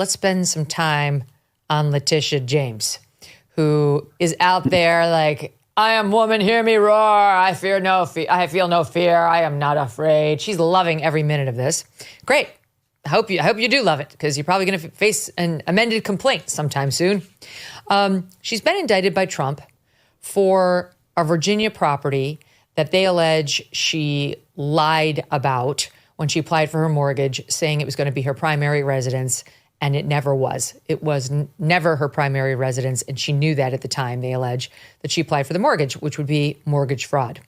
let's spend some time on Letitia James, who is out there like, I am woman, hear me roar. I feel no fear. I am not afraid. She's loving every minute of this. Great. I hope you do love it, because you're probably going to face an amended complaint sometime soon. She's been indicted by Trump for a Virginia property that they allege she lied about when she applied for her mortgage, saying it was going to be her primary residence, and it never was. It was never her primary residence, and she knew that at the time, they allege, that she applied for the mortgage, which would be mortgage fraud.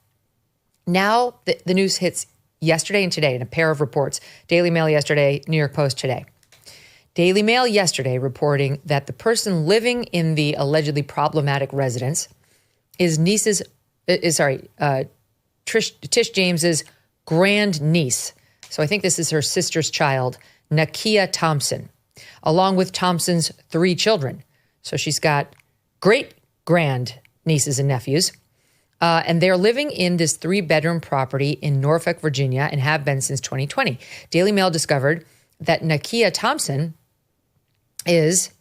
Now the news hits yesterday and today in a pair of reports. Daily Mail yesterday, New York Post today. Daily Mail yesterday reporting that the person living in the allegedly problematic residence is Tish James's grandniece. So I think this is her sister's child, Nakia Thompson, along with Thompson's 3 children. So she's got great grand nieces and nephews. And they're living in this 3-bedroom property in Norfolk, Virginia, and have been since 2020. Daily Mail discovered that Nakia Thompson is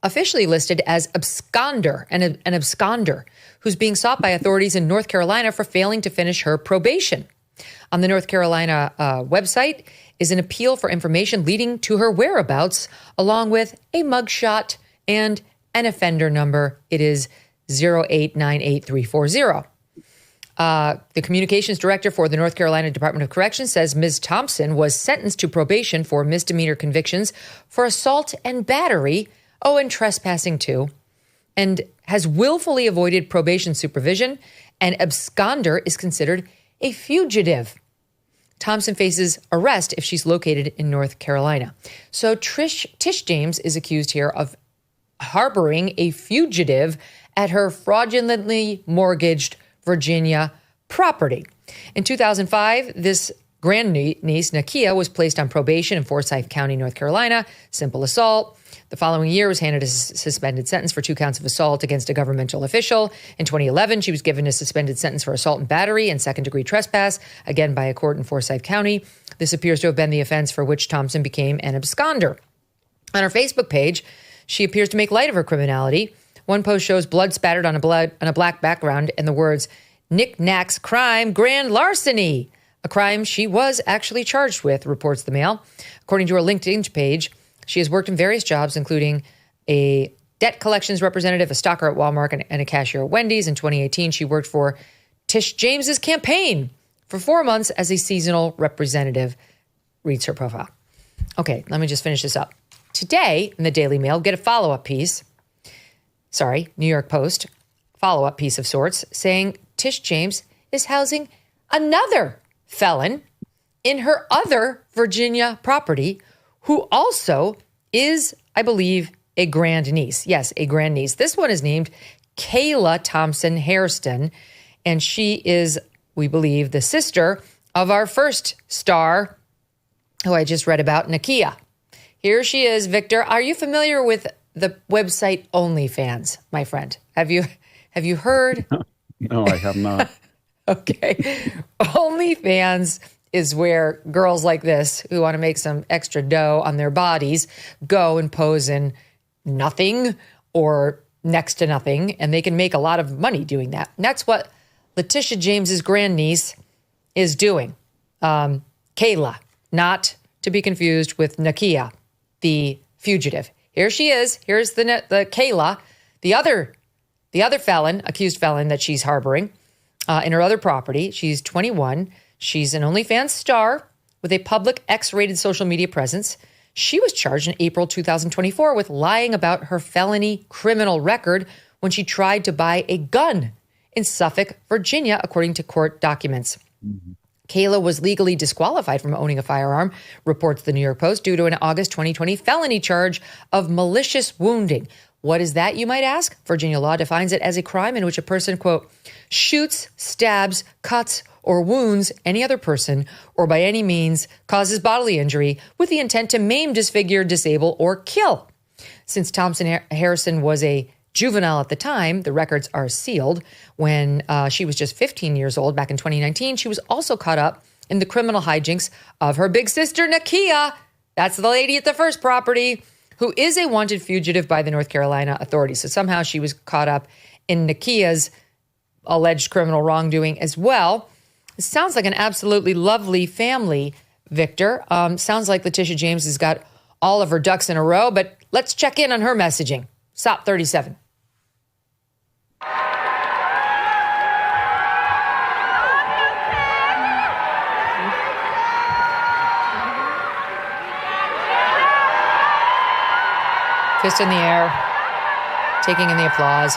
officially listed as an absconder who's being sought by authorities in North Carolina for failing to finish her probation. On the North Carolina website is an appeal for information leading to her whereabouts, along with a mugshot and an offender number. It is 0898340. The communications director for the North Carolina Department of Corrections says Ms. Thompson was sentenced to probation for misdemeanor convictions for assault and battery, and trespassing too, and has willfully avoided probation supervision. An absconder is considered a fugitive. Thompson faces arrest if she's located in North Carolina. So Tish James is accused here of harboring a fugitive at her fraudulently mortgaged Virginia property. In 2005, this grandniece, Nakia, was placed on probation in Forsyth County, North Carolina, simple assault. The following year was handed a suspended sentence for 2 counts of assault against a governmental official. In 2011, she was given a suspended sentence for assault and battery and second-degree trespass, again by a court in Forsyth County. This appears to have been the offense for which Thompson became an absconder. On her Facebook page, she appears to make light of her criminality. One post shows blood spattered on a black background and the words, "Knick-knacks crime, grand larceny," a crime she was actually charged with, reports the Mail. According to her LinkedIn page, she has worked in various jobs, including a debt collections representative, a stalker at Walmart, and a cashier at Wendy's. In 2018, she worked for Tish James's campaign for 4 months as a seasonal representative, reads her profile. Okay, let me just finish this up. Today, in the Daily Mail, get a follow-up piece. New York Post, follow-up piece of sorts, saying Tish James is housing another felon in her other Virginia property, who also is, I believe, a grandniece. Yes, a grandniece. This one is named Kayla Thompson Hairston, and she is, we believe, the sister of our first star, who I just read about, Nakia. Here she is, Victor. Are you familiar with the website OnlyFans, my friend? Have you heard? No, I have not. Okay. OnlyFans is where girls like this who want to make some extra dough on their bodies go and pose in nothing or next to nothing, and they can make a lot of money doing that. And that's what Letitia James's grandniece is doing. Kayla, not to be confused with Nakia, the fugitive. Here she is. Here's the Kayla, the other accused felon that she's harboring in her other property. She's 21. She's an OnlyFans star with a public X-rated social media presence. She was charged in April 2024 with lying about her felony criminal record when she tried to buy a gun in Suffolk, Virginia, according to court documents. Mm-hmm. Kayla was legally disqualified from owning a firearm, reports the New York Post, due to an August 2020 felony charge of malicious wounding. What is that, you might ask? Virginia law defines it as a crime in which a person, quote, shoots, stabs, cuts, or wounds any other person, or by any means causes bodily injury with the intent to maim, disfigure, disable, or kill. Since Thompson Harrison was a juvenile at the time, the records are sealed. When she was just 15 years old back in 2019, she was also caught up in the criminal hijinks of her big sister, Nakia. That's the lady at the first property. who is a wanted fugitive by the North Carolina authorities. So somehow she was caught up in Nakia's alleged criminal wrongdoing as well. It sounds like an absolutely lovely family, Victor. Sounds like Letitia James has got all of her ducks in a row, but let's check in on her messaging. SOP 37. Fist in the air, taking in the applause.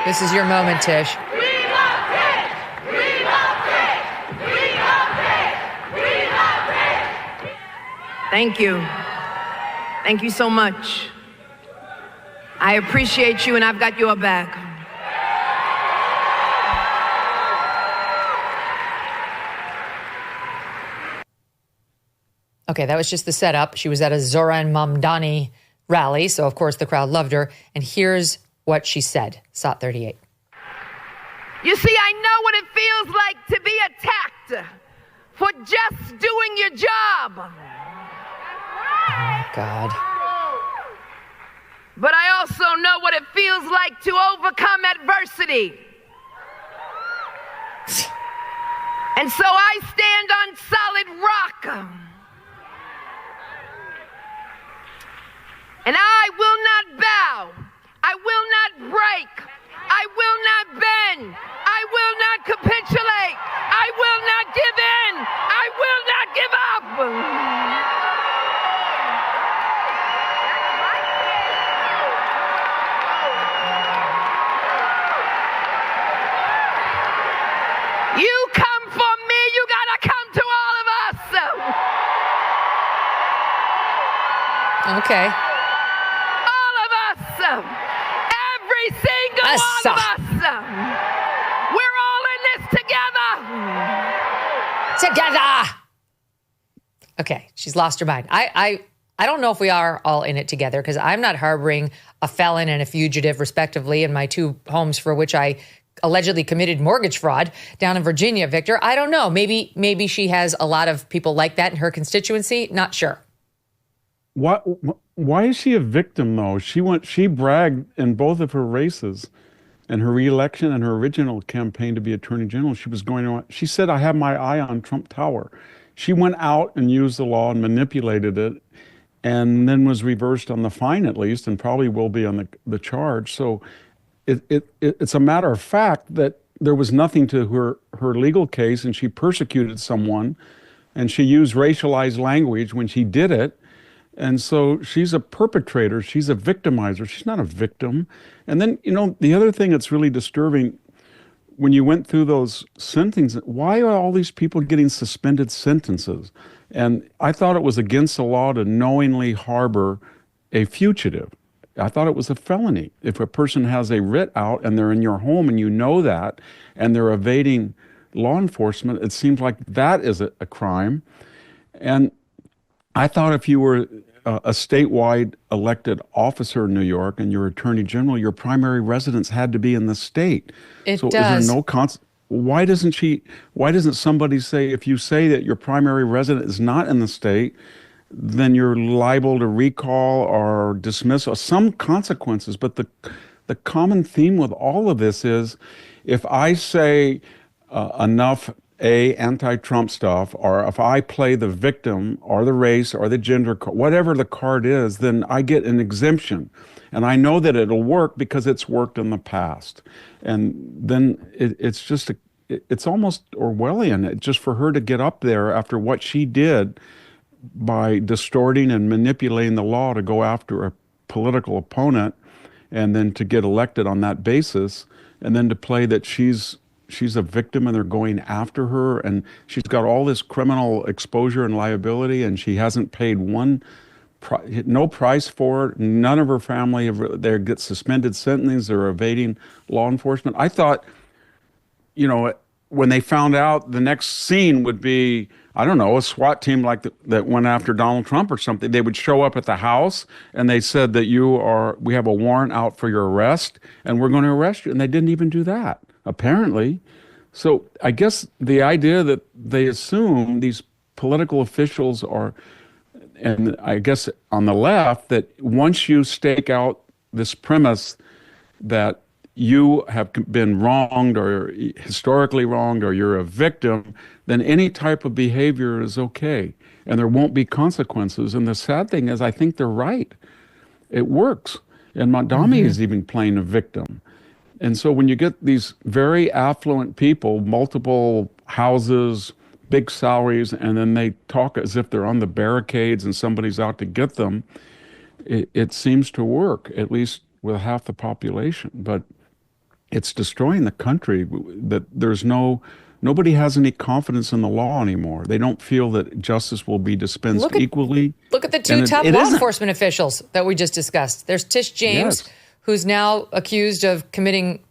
This is your moment, Tish. We love it! We love it! We love it! We love it! Thank you. Thank you so much. I appreciate you, and I've got your back. Okay, that was just the setup. She was at a Zoran Mamdani rally, so of course the crowd loved her. And here's what she said. SOT 38. You see, I know what it feels like to be attacked for just doing your job. Oh, God. But I also know what it feels like to overcome adversity. And so I stand on solid rock. And I will not bow. I will not break. I will not bend. I will not capitulate. I will not give in. I will not give up. You come for me, you gotta come to all of us. Okay. All of us. Every single one of us. We're all in this together. Together. Okay, she's lost her mind. I don't know if we are all in it together, because I'm not harboring a felon and a fugitive, respectively, in my two homes for which I allegedly committed mortgage fraud down in Virginia, Victor. I don't know. Maybe she has a lot of people like that in her constituency. Not sure. Why is she a victim, though? She bragged in both of her races, in her reelection and her original campaign to be attorney general. She said, I have my eye on Trump Tower. She went out and used the law and manipulated it, and then was reversed on the fine, at least, and probably will be on the charge. So it's a matter of fact that there was nothing to her legal case, and she persecuted someone, and she used racialized language when she did it. And so she's a perpetrator. She's a victimizer. She's not a victim. And then, the other thing that's really disturbing, when you went through those sentences, why are all these people getting suspended sentences? And I thought it was against the law to knowingly harbor a fugitive. I thought it was a felony. If a person has a writ out and they're in your home and you know that, and they're evading law enforcement, it seems like that is a crime. And I thought if you were a statewide elected officer in New York and you're attorney general, your primary residence had to be in the state. It so does. Is there no why doesn't somebody say, if you say that your primary residence is not in the state, then you're liable to recall or dismiss or some consequences? But the common theme with all of this is, if I say enough anti-Trump stuff, or if I play the victim or the race or the gender, whatever the card is, then I get an exemption. And I know that it'll work because it's worked in the past. And then it's almost Orwellian, just for her to get up there after what she did by distorting and manipulating the law to go after a political opponent, and then to get elected on that basis, and then to play that she's a victim and they're going after her, and she's got all this criminal exposure and liability, and she hasn't paid no price for it. None of her family they get suspended sentences. They're evading law enforcement. I thought, when they found out, the next scene would be, I don't know, a SWAT team like that went after Donald Trump or something. They would show up at the house and they said that we have a warrant out for your arrest and we're going to arrest you. And they didn't even do that, apparently. So I guess the idea that they assume these political officials and I guess on the left, that once you stake out this premise that you have been wronged or historically wronged or you're a victim, then any type of behavior is okay and there won't be consequences. And the sad thing is, I think they're right. It works. And Mondami is even playing a victim. And so when you get these very affluent people, multiple houses, big salaries, and then they talk as if they're on the barricades and somebody's out to get them, it seems to work, at least with half the population. But it's destroying the country. That nobody has any confidence in the law anymore. They don't feel that justice will be dispensed equally. Look at the two top law enforcement officials that we just discussed. There's Tish James, who's now accused of committing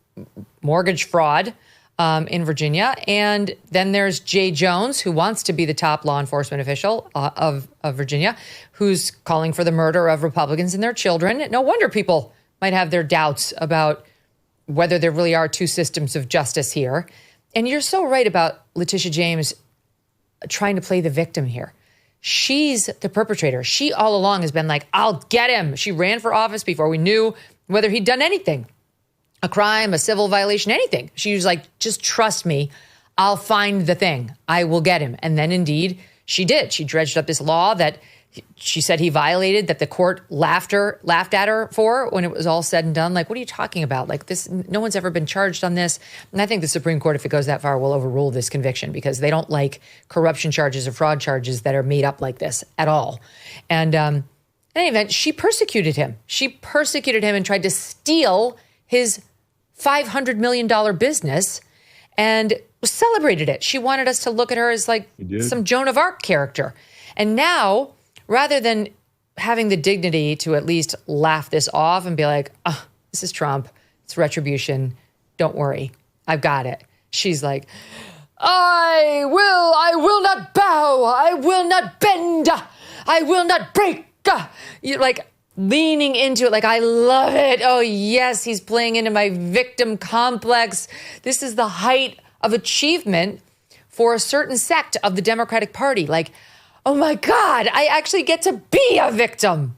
mortgage fraud in Virginia. And then there's Jay Jones, who wants to be the top law enforcement official of Virginia, who's calling for the murder of Republicans and their children. No wonder people might have their doubts about whether there really are two systems of justice here. And you're so right about Letitia James trying to play the victim here. She's the perpetrator. She all along has been like, I'll get him. She ran for office before we knew whether he'd done anything, a crime, a civil violation, anything. She was like, just trust me. I'll find the thing. I will get him. And then indeed she did. She dredged up this law that she said he violated, that the court laughed at her for when it was all said and done. Like, what are you talking about? Like this, no one's ever been charged on this. And I think the Supreme Court, if it goes that far, will overrule this conviction because they don't like corruption charges or fraud charges that are made up like this at all. And in any event, she persecuted him. She persecuted him and tried to steal his $500 million business and celebrated it. She wanted us to look at her as like some Joan of Arc character. And now, rather than having the dignity to at least laugh this off and be like, oh, this is Trump, it's retribution, don't worry, I've got it. She's like, I will not bow, I will not bend, I will not break. You're like leaning into it, like, I love it. Oh, yes, he's playing into my victim complex. This is the height of achievement for a certain sect of the Democratic Party. Like, oh my God, I actually get to be a victim.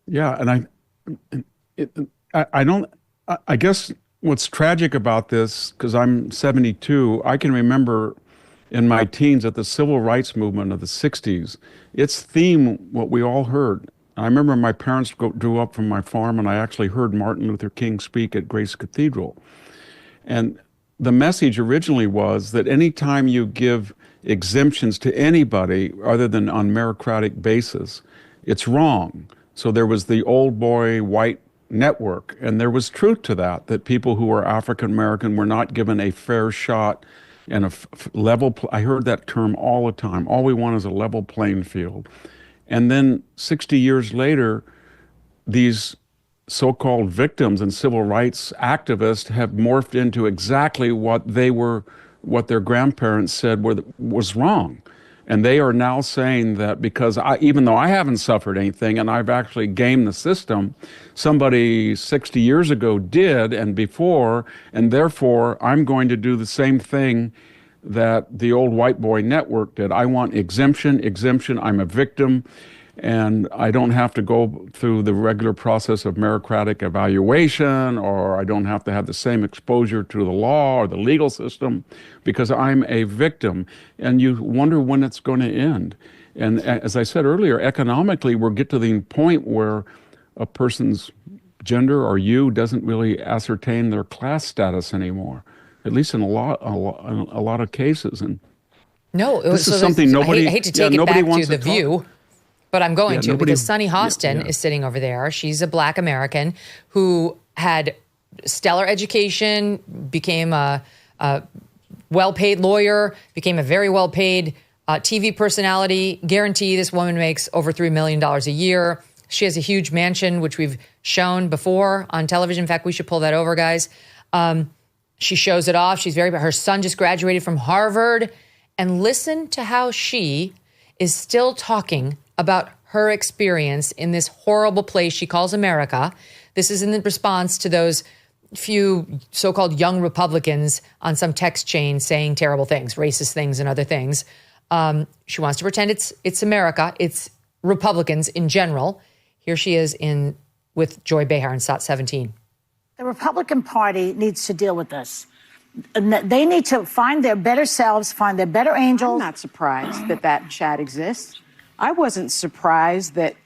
Yeah, and I guess what's tragic about this, because I'm 72, I can remember in my teens at the civil rights movement of the 60s, its theme, what we all heard. I remember my parents grew up from my farm, and I actually heard Martin Luther King speak at Grace Cathedral. And the message originally was that anytime you give exemptions to anybody other than on meritocratic basis, it's wrong. So there was the old boy white network, and there was truth to that people who were African American were not given a fair shot and a level. I heard that term all the time. All we want is a level playing field. And then 60 years later, these so-called victims and civil rights activists have morphed into exactly what their grandparents said was wrong. And they are now saying that because even though I haven't suffered anything and I've actually gamed the system, somebody 60 years ago did and before, and therefore I'm going to do the same thing that the old white boy network did. I want exemption, I'm a victim, and I don't have to go through the regular process of meritocratic evaluation, or I don't have to have the same exposure to the law or the legal system because I'm a victim. And you wonder when it's going to end. And as I said earlier, economically, we'll get to the point where a person's gender or doesn't really ascertain their class status anymore, at least in a lot of cases. And no, this is something nobody. I hate to take it back to The View. But I'm going to because Sunny Hostin is sitting over there. She's a Black American who had stellar education, became a well-paid lawyer, became a very well-paid TV personality. Guarantee this woman makes over $3 million a year. She has a huge mansion, which we've shown before on television. In fact, we should pull that over, guys. She shows it off. Her son just graduated from Harvard. And listen to how she is still talking about her experience in this horrible place she calls America. This is in response to those few so-called young Republicans on some text chain saying terrible things, racist things and other things. She wants to pretend it's America. It's Republicans in general. Here she is with Joy Behar in SOT 17. The Republican Party needs to deal with this. They need to find their better selves, find their better angels. I'm not surprised that chat exists. I wasn't surprised that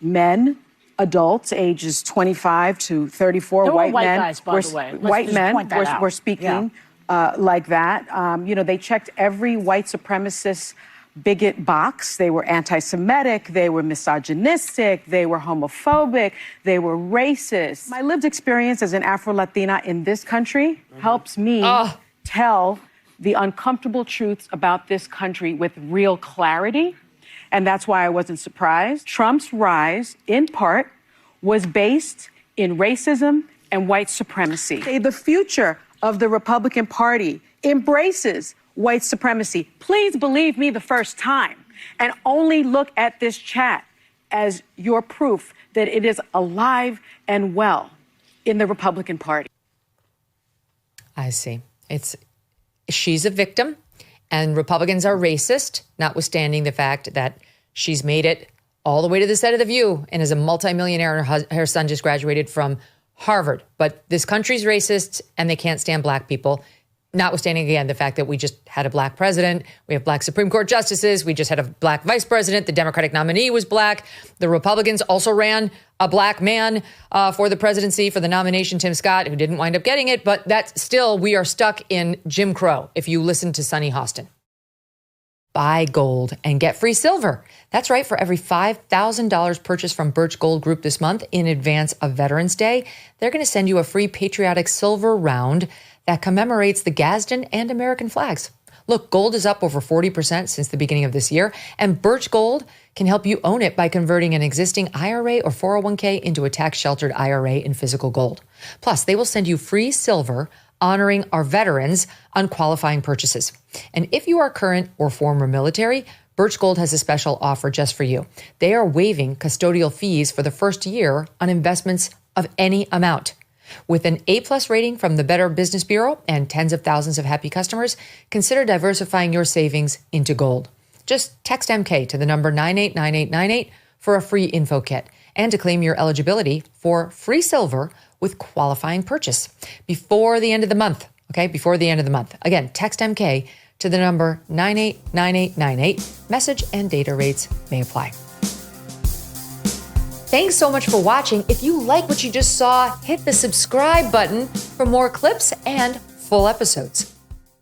men, adults, ages 25 to 34, They're all white white men, guys, by the way. Let's white just men point that out. were speaking like that. They checked every white supremacist bigot box. They were anti-Semitic, they were misogynistic, they were homophobic, they were racist. My lived experience as an Afro-Latina in this country helps me tell the uncomfortable truths about this country with real clarity. And that's why I wasn't surprised. Trump's rise, in part, was based in racism and white supremacy. The future of the Republican Party embraces white supremacy. Please believe me the first time and only look at this chat as your proof that it is alive and well in the Republican Party. I see. She's a victim and Republicans are racist, notwithstanding the fact that she's made it all the way to the set of The View and is a multimillionaire and her son just graduated from Harvard. But this country's racist and they can't stand black people. Notwithstanding, again, the fact that we just had a black president, we have black Supreme Court justices, we just had a black vice president, the Democratic nominee was black, the Republicans also ran a black man for the presidency, for the nomination, Tim Scott, who didn't wind up getting it, but that's still, we are stuck in Jim Crow, if you listen to Sonny Hostin. Buy gold and get free silver. That's right, for every $5,000 purchased from Birch Gold Group this month in advance of Veterans Day, they're going to send you a free patriotic silver round that commemorates the Gadsden and American flags. Look, gold is up over 40% since the beginning of this year, and Birch Gold can help you own it by converting an existing IRA or 401k into a tax-sheltered IRA in physical gold. Plus, they will send you free silver honoring our veterans on qualifying purchases. And if you are current or former military, Birch Gold has a special offer just for you. They are waiving custodial fees for the first year on investments of any amount. With an A+ rating from the Better Business Bureau and tens of thousands of happy customers, consider diversifying your savings into gold. Just text MK to the number 989898 for a free info kit and to claim your eligibility for free silver with qualifying purchase before the end of the month. Okay, before the end of the month. Again, text MK to the number 989898. Message and data rates may apply. Thanks so much for watching. If you like what you just saw, hit the subscribe button for more clips and full episodes.